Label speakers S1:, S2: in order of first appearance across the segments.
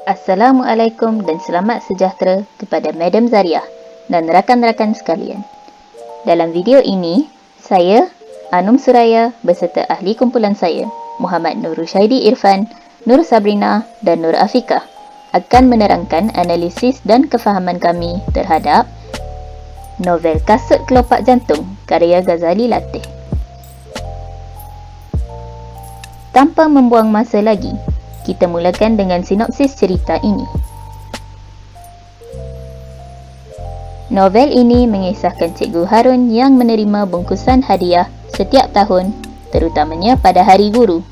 S1: Assalamualaikum dan selamat sejahtera kepada Madam Zariah dan rakan-rakan sekalian. Dalam video ini, saya, Anum Suraya beserta ahli kumpulan saya, Muhammad Nur Rushaidi Irfan, Nur Sabrina dan Nur Afiqah akan menerangkan analisis dan kefahaman kami terhadap novel Kasut Kelopak Jantung karya Ghazali Latih. Tanpa membuang masa lagi, kita mulakan dengan sinopsis cerita ini. Novel ini mengisahkan Cikgu Harun yang menerima bungkusan hadiah setiap tahun, terutamanya pada Hari Guru.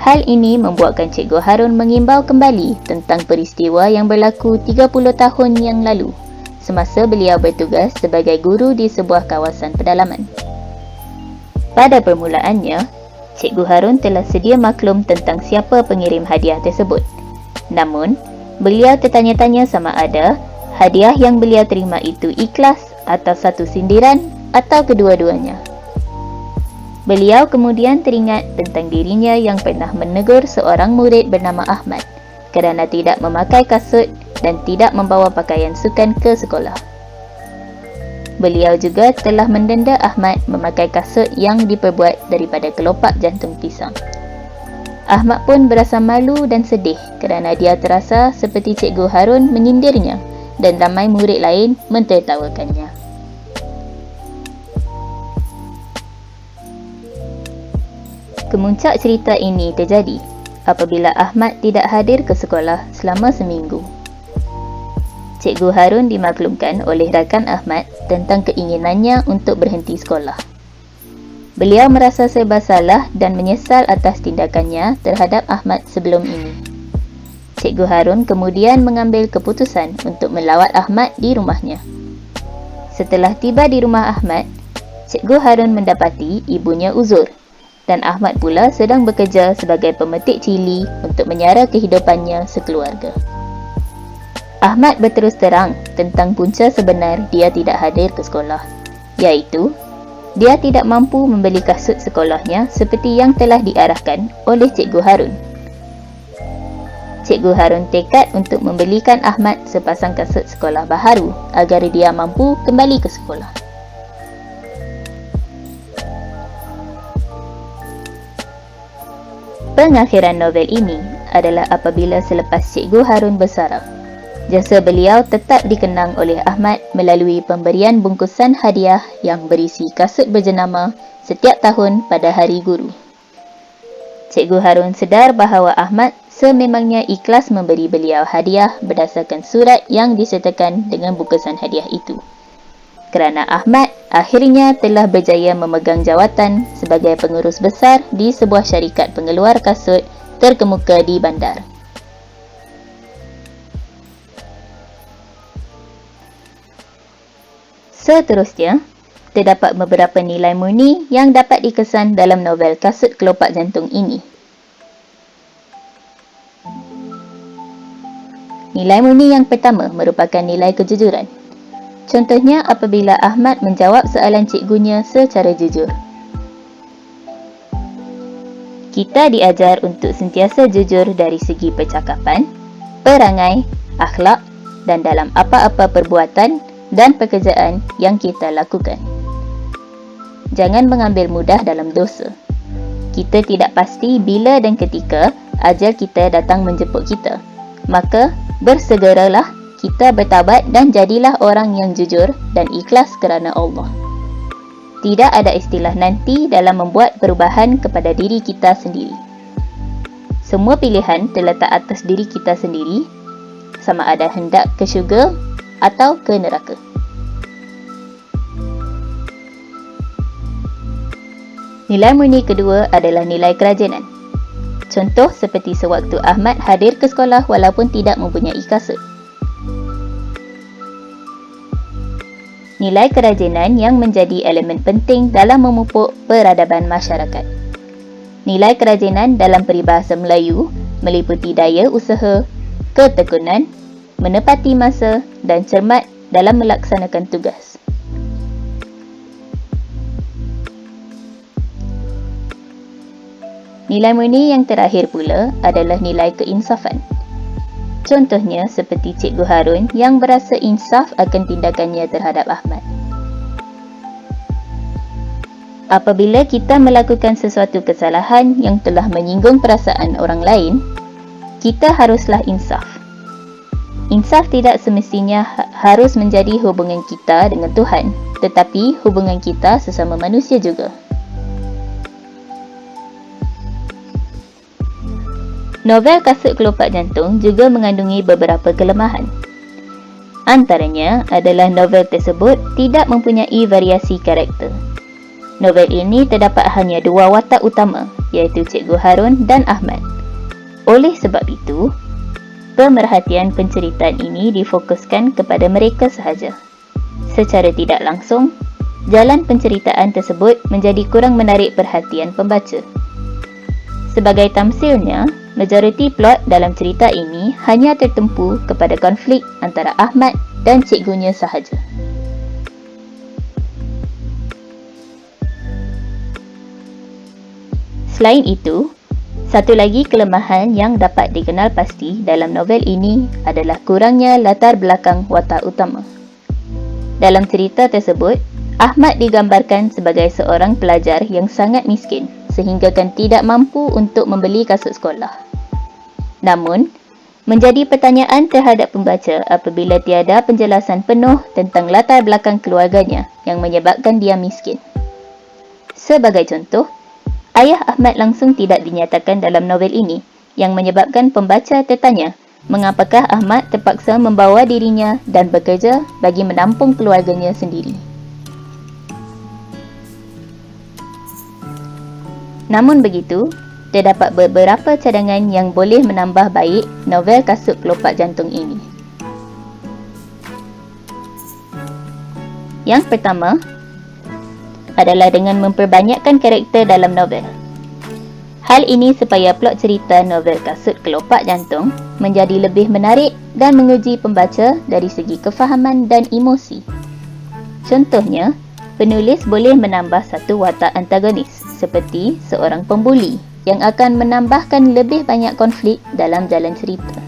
S1: Hal ini membuatkan Cikgu Harun mengimbau kembali tentang peristiwa yang berlaku 30 tahun yang lalu, semasa beliau bertugas sebagai guru di sebuah kawasan pedalaman. Pada permulaannya, Cikgu Harun telah sedia maklum tentang siapa pengirim hadiah tersebut. Namun, beliau tertanya-tanya sama ada hadiah yang beliau terima itu ikhlas atau satu sindiran atau kedua-duanya. Beliau kemudian teringat tentang dirinya yang pernah menegur seorang murid bernama Ahmad kerana tidak memakai kasut dan tidak membawa pakaian sukan ke sekolah. Beliau juga telah mendenda Ahmad memakai kasut yang diperbuat daripada kelopak jantung pisang. Ahmad pun berasa malu dan sedih kerana dia terasa seperti Cikgu Harun menyindirnya dan ramai murid lain mentertawakannya. Kemuncak cerita ini terjadi apabila Ahmad tidak hadir ke sekolah selama seminggu. Cikgu Harun dimaklumkan oleh rakan Ahmad tentang keinginannya untuk berhenti sekolah. Beliau merasa serba salah dan menyesal atas tindakannya terhadap Ahmad sebelum ini. Cikgu Harun kemudian mengambil keputusan untuk melawat Ahmad di rumahnya. Setelah tiba di rumah Ahmad, Cikgu Harun mendapati ibunya uzur dan Ahmad pula sedang bekerja sebagai pemetik cili untuk menyara kehidupannya sekeluarga. Ahmad berterus terang tentang punca sebenar dia tidak hadir ke sekolah, iaitu dia tidak mampu membeli kasut sekolahnya seperti yang telah diarahkan oleh Cikgu Harun. Cikgu Harun tekad untuk membelikan Ahmad sepasang kasut sekolah baharu agar dia mampu kembali ke sekolah. Pengakhiran novel ini adalah apabila selepas Cikgu Harun bersaraf, jasa beliau tetap dikenang oleh Ahmad melalui pemberian bungkusan hadiah yang berisi kasut berjenama setiap tahun pada Hari Guru. Cikgu Harun sedar bahawa Ahmad sememangnya ikhlas memberi beliau hadiah berdasarkan surat yang disertakan dengan bungkusan hadiah itu. Kerana Ahmad akhirnya telah berjaya memegang jawatan sebagai pengurus besar di sebuah syarikat pengeluar kasut terkemuka di bandar. Seterusnya, terdapat beberapa nilai murni yang dapat dikesan dalam novel Kasut Kelopak Jantung ini. Nilai murni yang pertama merupakan nilai kejujuran. Contohnya apabila Ahmad menjawab soalan cikgunya secara jujur. Kita diajar untuk sentiasa jujur dari segi percakapan, perangai, akhlak dan dalam apa-apa perbuatan dan pekerjaan yang kita lakukan. Jangan mengambil mudah dalam dosa. Kita tidak pasti bila dan ketika ajal kita datang menjemput kita. Maka, bersegeralah kita bertaubat dan jadilah orang yang jujur dan ikhlas kerana Allah. Tidak ada istilah nanti dalam membuat perubahan kepada diri kita sendiri. Semua pilihan terletak atas diri kita sendiri, sama ada hendak ke syurga atau ke neraka. Nilai murni kedua adalah nilai kerajinan. Contoh seperti sewaktu Ahmad hadir ke sekolah walaupun tidak mempunyai kasut. Nilai kerajinan yang menjadi elemen penting dalam memupuk peradaban masyarakat. Nilai kerajinan dalam peribahasa Melayu meliputi daya usaha, ketekunan, menepati masa dan cermat dalam melaksanakan tugas. Nilai murni yang terakhir pula adalah nilai keinsafan. Contohnya seperti Cikgu Harun yang berasa insaf akan tindakannya terhadap Ahmad. Apabila kita melakukan sesuatu kesalahan yang telah menyinggung perasaan orang lain, kita haruslah insaf. Insaf tidak semestinya harus menjadi hubungan kita dengan Tuhan, tetapi hubungan kita sesama manusia juga. Novel Kasut Kelopak Jantung juga mengandungi beberapa kelemahan. Antaranya adalah novel tersebut tidak mempunyai variasi karakter. Novel ini terdapat hanya dua watak utama, iaitu Cikgu Harun dan Ahmad. Oleh sebab itu, pemerhatian penceritaan ini difokuskan kepada mereka sahaja. Secara tidak langsung, jalan penceritaan tersebut menjadi kurang menarik perhatian pembaca. Sebagai tamsilnya, majoriti plot dalam cerita ini hanya tertumpu kepada konflik antara Ahmad dan cikgunya sahaja. Selain itu, satu lagi kelemahan yang dapat dikenal pasti dalam novel ini adalah kurangnya latar belakang watak utama. Dalam cerita tersebut, Ahmad digambarkan sebagai seorang pelajar yang sangat miskin sehinggakan tidak mampu untuk membeli kasut sekolah. Namun, menjadi pertanyaan terhadap pembaca apabila tiada penjelasan penuh tentang latar belakang keluarganya yang menyebabkan dia miskin. Sebagai contoh, ayah Ahmad langsung tidak dinyatakan dalam novel ini, yang menyebabkan pembaca tertanya mengapakah Ahmad terpaksa membawa dirinya dan bekerja bagi menampung keluarganya sendiri. Namun begitu, terdapat beberapa cadangan yang boleh menambah baik novel Kasut Kelopak Jantung ini. Yang pertama adalah dengan memperbanyakkan karakter dalam novel. Hal ini supaya plot cerita novel Kasut Kelopak Jantung menjadi lebih menarik dan menguji pembaca dari segi kefahaman dan emosi. Contohnya, penulis boleh menambah satu watak antagonis seperti seorang pembuli yang akan menambahkan lebih banyak konflik dalam jalan cerita.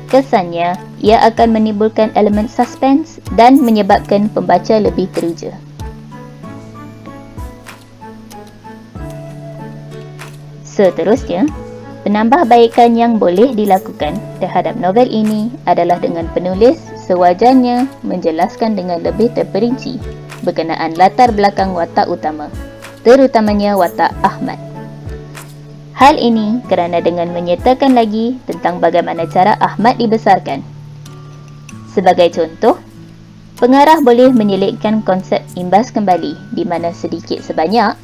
S1: Kesannya, ia akan menimbulkan elemen suspense dan menyebabkan pembaca lebih teruja. Seterusnya, penambahbaikan yang boleh dilakukan terhadap novel ini adalah dengan penulis sewajarnya menjelaskan dengan lebih terperinci berkenaan latar belakang watak utama, terutamanya watak Ahmad. Hal ini kerana dengan menyertakan lagi tentang bagaimana cara Ahmad dibesarkan. Sebagai contoh, pengarah boleh menyelitkan konsep imbas kembali di mana sedikit sebanyak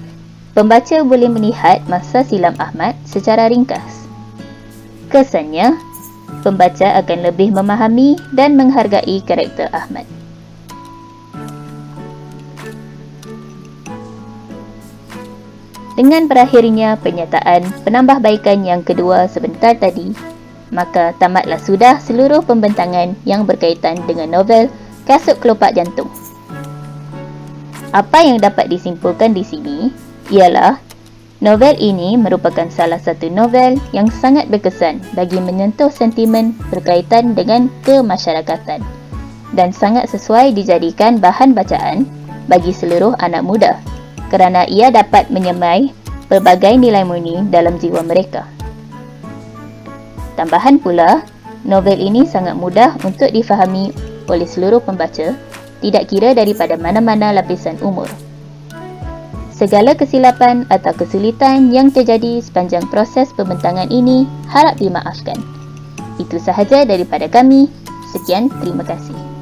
S1: pembaca boleh melihat masa silam Ahmad secara ringkas. Kesannya, pembaca akan lebih memahami dan menghargai karakter Ahmad. Dengan berakhirnya pernyataan penambahbaikan yang kedua sebentar tadi, maka tamatlah sudah seluruh pembentangan yang berkaitan dengan novel Kasut Kelopak Jantung. Apa yang dapat disimpulkan di sini ialah novel ini merupakan salah satu novel yang sangat berkesan bagi menyentuh sentimen berkaitan dengan kemasyarakatan dan sangat sesuai dijadikan bahan bacaan bagi seluruh anak muda kerana ia dapat menyemai pelbagai nilai murni dalam jiwa mereka. Tambahan pula, novel ini sangat mudah untuk difahami oleh seluruh pembaca, tidak kira daripada mana-mana lapisan umur. Segala kesilapan atau kesulitan yang terjadi sepanjang proses pembentangan ini harap dimaafkan. Itu sahaja daripada kami. Sekian, terima kasih.